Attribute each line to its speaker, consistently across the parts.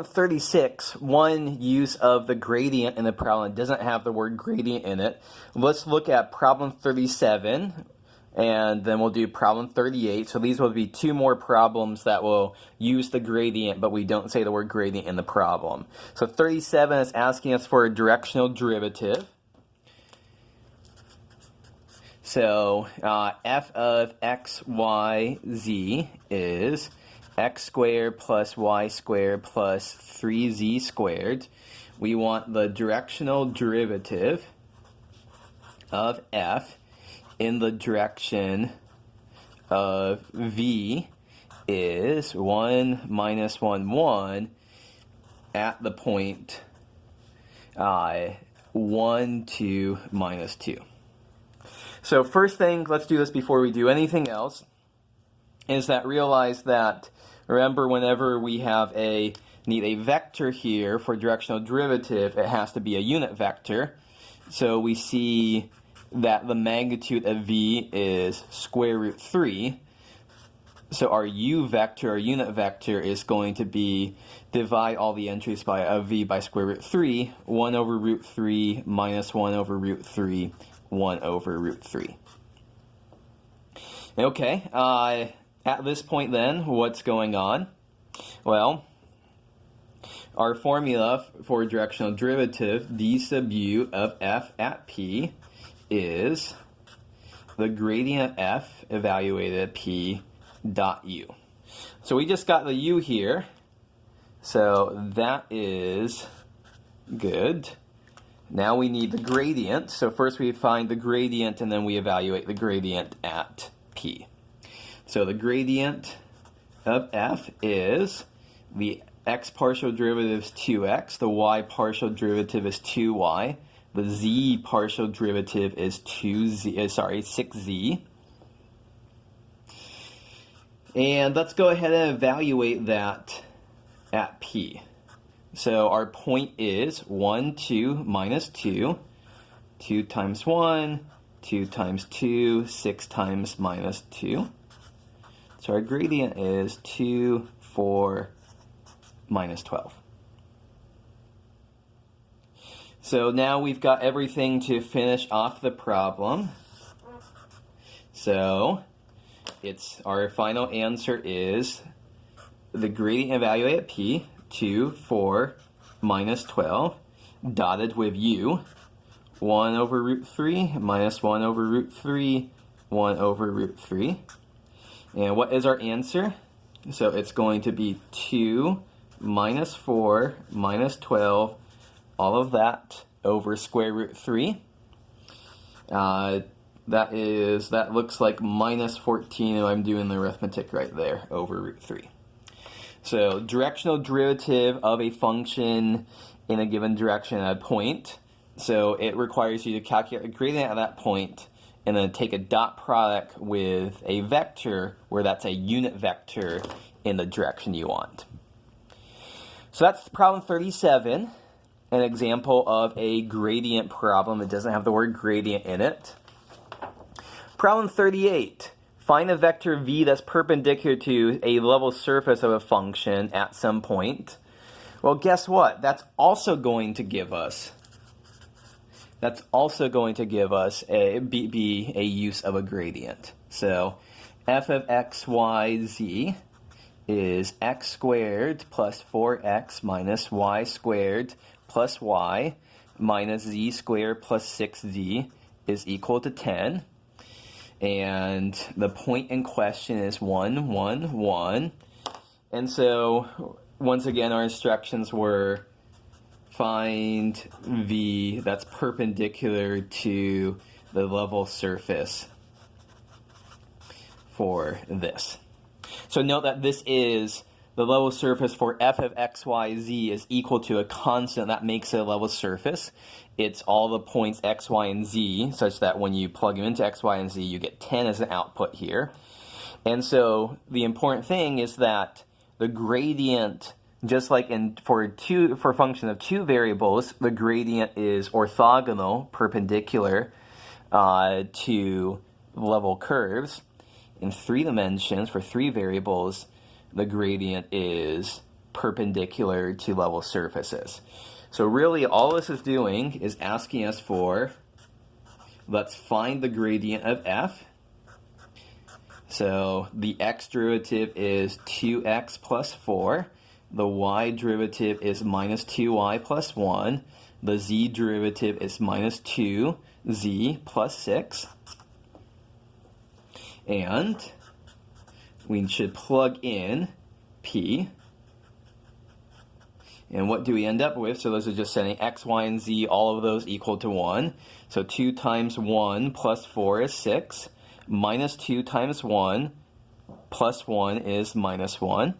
Speaker 1: 36, one use of the gradient in the problem doesn't have the word gradient in it. Let's look at problem 37, and then we'll do problem 38. So these will be two more problems that will use the gradient, but we don't say the word gradient in the problem. So 37 is asking us for a directional derivative. So f of x, y, z is x squared plus y squared plus 3z squared. We want the directional derivative of f in the direction of v is 1 minus 1, 1 at the point 1, 2, minus 2. So first thing, let's do this before we do anything else, is that realize that, remember, whenever we need a vector here for directional derivative, it has to be a unit vector. So we see that the magnitude of v is square root 3. So our u vector, our unit vector, is going to be divide all the entries of v by square root 3, 1 over root 3 minus 1 over root 3, 1 over root 3. Okay, at this point then, what's going on? Well, our formula for directional derivative, d sub u of f at p, is the gradient of f evaluated at p dot u. So we just got the u here, so that is good. Now we need the gradient. So first we find the gradient and then we evaluate the gradient at p. So the gradient of f is the x partial derivative is 2x, the y partial derivative is 2y, the z partial derivative is 6z. And let's go ahead and evaluate that at p. So our point is 1, 2, minus 2, 2 times 1, 2 times 2, 6 times minus 2. So our gradient is 2, 4, minus 12. So now we've got everything to finish off the problem. So our final answer is the gradient evaluated at p, 2, 4, minus 12, dotted with u, 1 over root 3, minus 1 over root 3, 1 over root 3. And what is our answer? So it's going to be 2 minus 4 minus 12, all of that over square root 3. That looks like minus 14 if I'm doing the arithmetic right there, over root 3. So directional derivative of a function in a given direction at a point. So it requires you to calculate the gradient at that point and then take a dot product with a vector where that's a unit vector in the direction you want. So that's problem 37, an example of a gradient problem. It doesn't have the word gradient in it. Problem 38. Find a vector v that's perpendicular to a level surface of a function at some point. Well, guess what? That's also going to give us be a use of a gradient. So f of x, y, z is x squared plus 4x minus y squared plus y minus z squared plus 6z is equal to 10. And the point in question is 1, 1, 1. And so, once again, our instructions were find v that's perpendicular to the level surface for this. So note that this is the level surface for f of x, y, z is equal to a constant that makes it a level surface. It's all the points x, y, and z, such that when you plug them into x, y, and z, you get 10 as an output here. And so the important thing is that the gradient, just like for a function of two variables, the gradient is orthogonal, perpendicular to level curves. In 3 dimensions, for 3 variables, the gradient is perpendicular to level surfaces. So really all this is doing is asking us for, let's find the gradient of f. So the x derivative is 2x plus 4. The y derivative is minus 2y plus 1. The z derivative is minus 2z plus 6. And we should plug in p. And what do we end up with? So those are just setting x, y, and z, all of those equal to 1. So 2 times 1 plus 4 is 6. Minus 2 times 1 plus 1 is minus 1.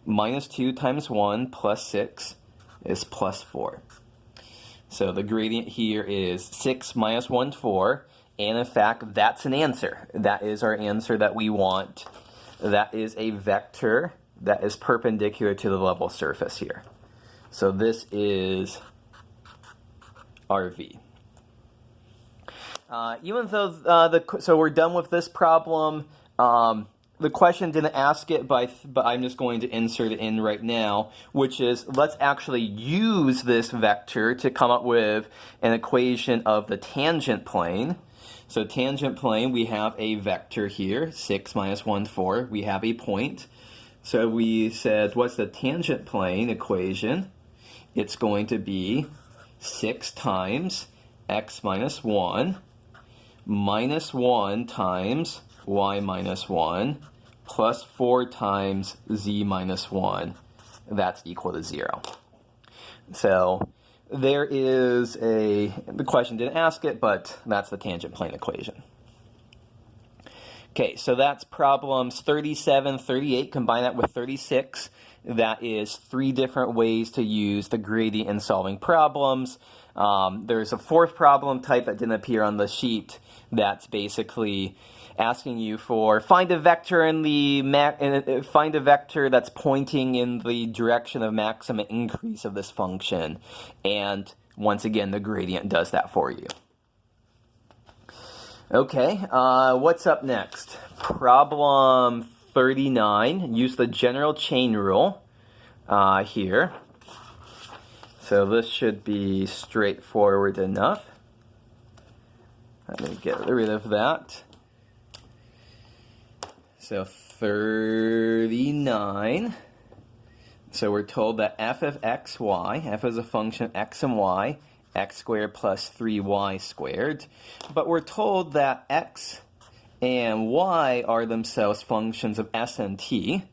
Speaker 1: Minus 2 times 1 plus 6 is plus 4. So the gradient here is 6 minus 1, 4. And in fact, that's an answer. That is our answer that we want. That is a vector that is perpendicular to the level surface here. So this is RV. Even though so we're done with this problem, the question didn't ask it, but I'm just going to insert it in right now, which is let's actually use this vector to come up with an equation of the tangent plane. So tangent plane, we have a vector here, 6 minus 1, 4. We have a point. So we said, what's the tangent plane equation? It's going to be 6 times x minus 1 minus 1 times y minus 1 plus 4 times z minus 1. That's equal to 0. So there is the question didn't ask it, but that's the tangent plane equation. Okay, so that's problems 37, 38. Combine that with 36. That is 3 different ways to use the gradient in solving problems. There's a 4th problem type that didn't appear on the sheet that's basically asking you for find a vector find a vector that's pointing in the direction of maximum increase of this function. And once again, the gradient does that for you. Okay, what's up next? Problem 39. Use the general chain rule here. So this should be straightforward enough. Let me get rid of that. So 39. So we're told that f of x, y, f is a function of x and y, x squared plus 3y squared. But we're told that x and y are themselves functions of s and t.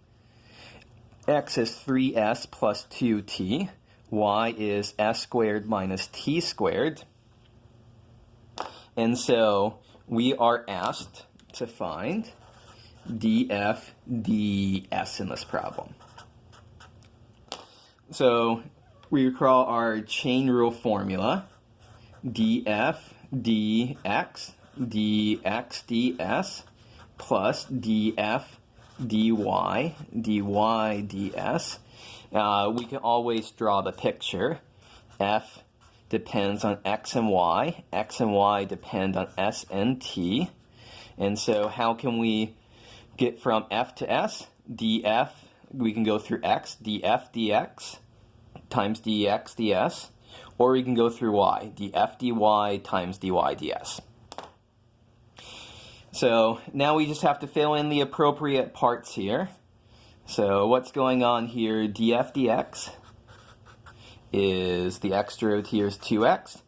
Speaker 1: X is 3s plus 2t. Y is s squared minus t squared. And so we are asked to find df ds in this problem. So we recall our chain rule formula. df dx dx ds plus df dy dy ds. We can always draw the picture. F depends on x and y depend on s and t. And so how can we get from f to s? df, we can go through x, df dx times dx ds, or we can go through y, df dy times dy ds. So now we just have to fill in the appropriate parts here. So what's going on here? df dx is the x derivative here is 2x.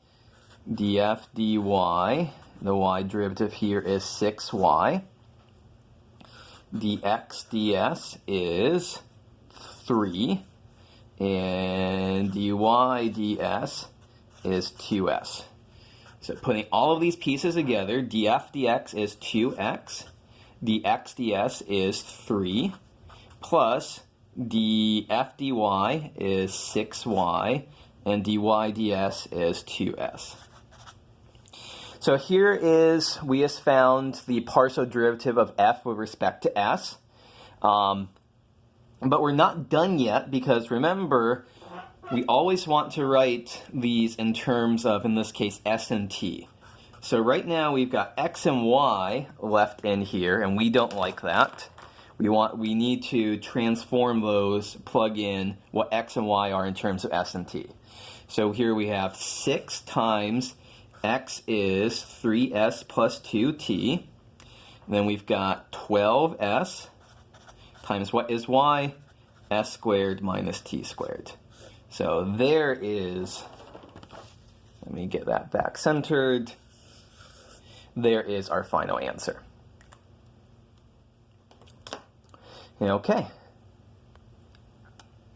Speaker 1: df dy, the y derivative here is 6y. dx ds is 3. And dy ds is 2s. So putting all of these pieces together, df dx is 2x, dx ds is 3, plus df dy is 6y, and dy ds is 2s. So here is, we just found the partial derivative of f with respect to s. But we're not done yet, because remember, we always want to write these in terms of, in this case, s and t. So right now we've got x and y left in here, and we don't like that. we need to transform those, plug in what x and y are in terms of s and t. So here we have 6 times x is 3s plus 2t. And then we've got 12s times what is y? S squared minus t squared. So there is, let me get that back centered. There is our final answer. Okay.